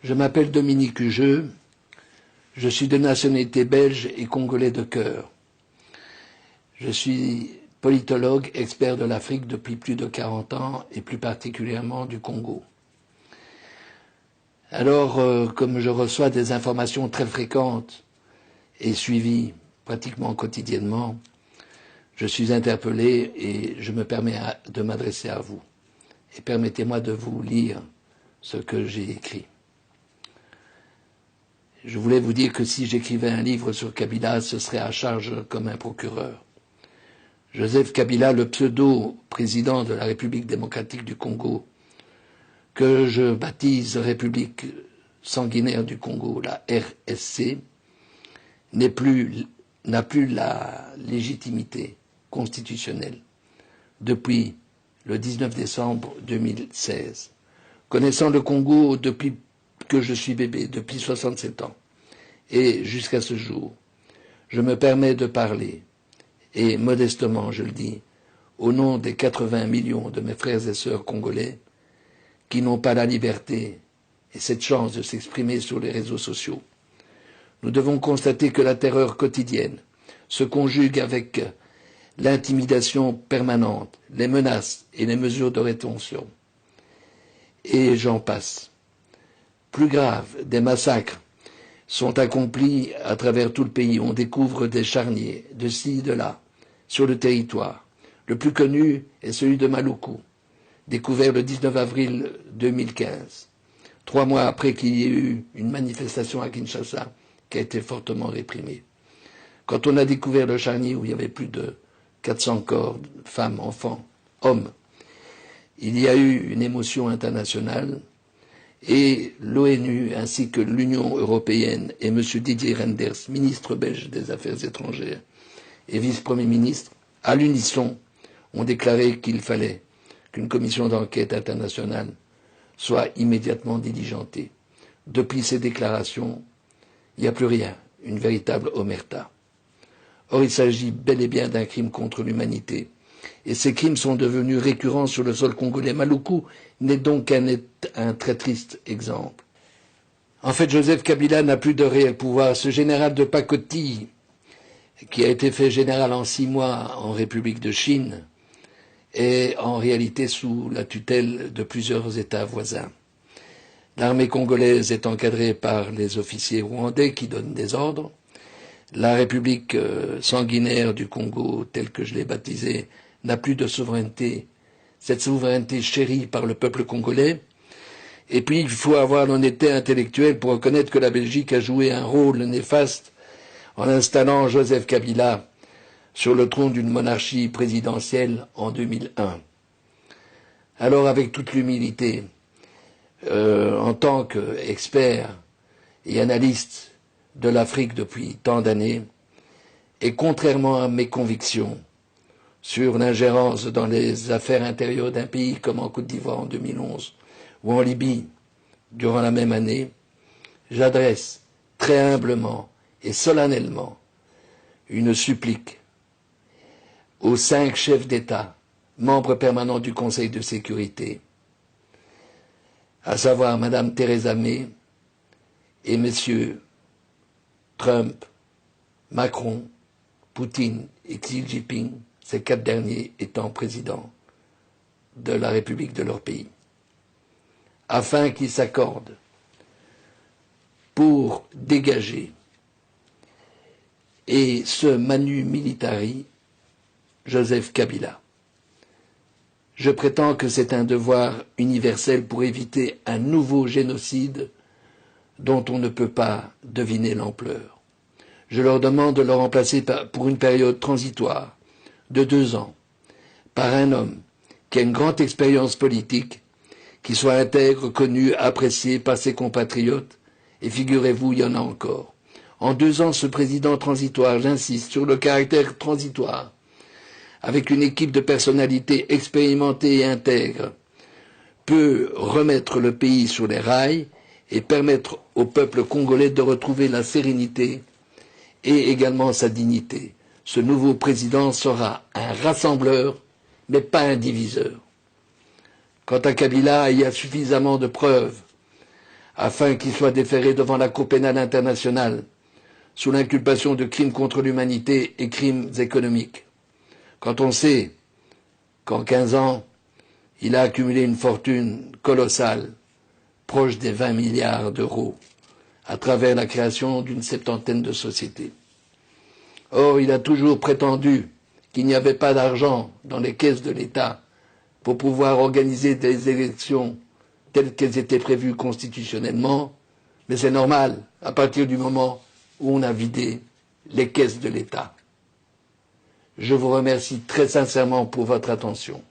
Je m'appelle Dominique Hugeux, je suis de nationalité belge et congolais de cœur. Je suis politologue, expert de l'Afrique depuis plus de 40 ans et plus particulièrement du Congo. Alors, comme je reçois des informations très fréquentes et suivies pratiquement quotidiennement, je suis interpellé et je me permets de m'adresser à vous. Et permettez-moi de vous lire ce que j'ai écrit. Je voulais vous dire que si j'écrivais un livre sur Kabila, ce serait à charge comme un procureur. Joseph Kabila, le pseudo-président de la République démocratique du Congo, que je baptise République sanguinaire du Congo, la RSC, n'a plus la légitimité constitutionnelle depuis le 19 décembre 2016. Connaissant le Congo depuis que je suis bébé, depuis 67 ans, et jusqu'à ce jour, je me permets de parler, et modestement je le dis, au nom des 80 millions de mes frères et sœurs congolais qui n'ont pas la liberté et cette chance de s'exprimer sur les réseaux sociaux. Nous devons constater que la terreur quotidienne se conjugue avec l'intimidation permanente, les menaces et les mesures de rétention. Et j'en passe. Plus grave, des massacres sont accomplis à travers tout le pays. On découvre des charniers, de ci, de là, sur le territoire. Le plus connu est celui de Maluku, découvert le 19 avril 2015, 3 mois après qu'il y ait eu une manifestation à Kinshasa qui a été fortement réprimée. Quand on a découvert le charnier où il y avait plus de 400 corps, femmes, enfants, hommes, il y a eu une émotion internationale et l'ONU ainsi que l'Union européenne et M. Didier Reynders, ministre belge des Affaires étrangères et vice-premier ministre, à l'unisson, ont déclaré qu'il fallait qu'une commission d'enquête internationale soit immédiatement diligentée. Depuis ces déclarations, il n'y a plus rien, une véritable omerta. Or, il s'agit bel et bien d'un crime contre l'humanité. Et ces crimes sont devenus récurrents sur le sol congolais. Maluku n'est donc qu'un très triste exemple. En fait, Joseph Kabila n'a plus de réel pouvoir. Ce général de pacotille, qui a été fait général en 6 mois en République de Chine, est en réalité sous la tutelle de plusieurs États voisins. L'armée congolaise est encadrée par les officiers rwandais qui donnent des ordres. La République sanguinaire du Congo, telle que je l'ai baptisée, n'a plus de souveraineté, cette souveraineté chérie par le peuple congolais. Et puis, il faut avoir l'honnêteté intellectuelle pour reconnaître que la Belgique a joué un rôle néfaste en installant Joseph Kabila sur le trône d'une monarchie présidentielle en 2001. Alors, avec toute l'humilité, en tant qu'expert et analyste de l'Afrique depuis tant d'années, et contrairement à mes convictions sur l'ingérence dans les affaires intérieures d'un pays comme en Côte d'Ivoire en 2011 ou en Libye durant la même année, j'adresse très humblement et solennellement une supplique aux 5 chefs d'État, membres permanents du Conseil de sécurité, à savoir Madame Theresa May et Messieurs Trump, Macron, Poutine et Xi Jinping, ces 4 derniers étant présidents de la République de leur pays, afin qu'ils s'accordent pour dégager et ce manu militari Joseph Kabila. Je prétends que c'est un devoir universel pour éviter un nouveau génocide dont on ne peut pas deviner l'ampleur. Je leur demande de le remplacer pour une période transitoire de 2 ans par un homme qui a une grande expérience politique, qui soit intègre, connu, apprécié par ses compatriotes, et figurez-vous, il y en a encore. En 2 ans, ce président transitoire, j'insiste sur le caractère transitoire, avec une équipe de personnalités expérimentées et intègres, peut remettre le pays sur les rails et permettre au peuple congolais de retrouver la sérénité et également sa dignité. Ce nouveau président sera un rassembleur, mais pas un diviseur. Quant à Kabila, il y a suffisamment de preuves afin qu'il soit déféré devant la Cour pénale internationale sous l'inculpation de crimes contre l'humanité et crimes économiques. Quand on sait qu'en 15 ans, il a accumulé une fortune colossale, proche des 20 milliards d'euros, à travers la création d'une septantaine de sociétés. Or, il a toujours prétendu qu'il n'y avait pas d'argent dans les caisses de l'État pour pouvoir organiser des élections telles qu'elles étaient prévues constitutionnellement, mais c'est normal à partir du moment où on a vidé les caisses de l'État. Je vous remercie très sincèrement pour votre attention.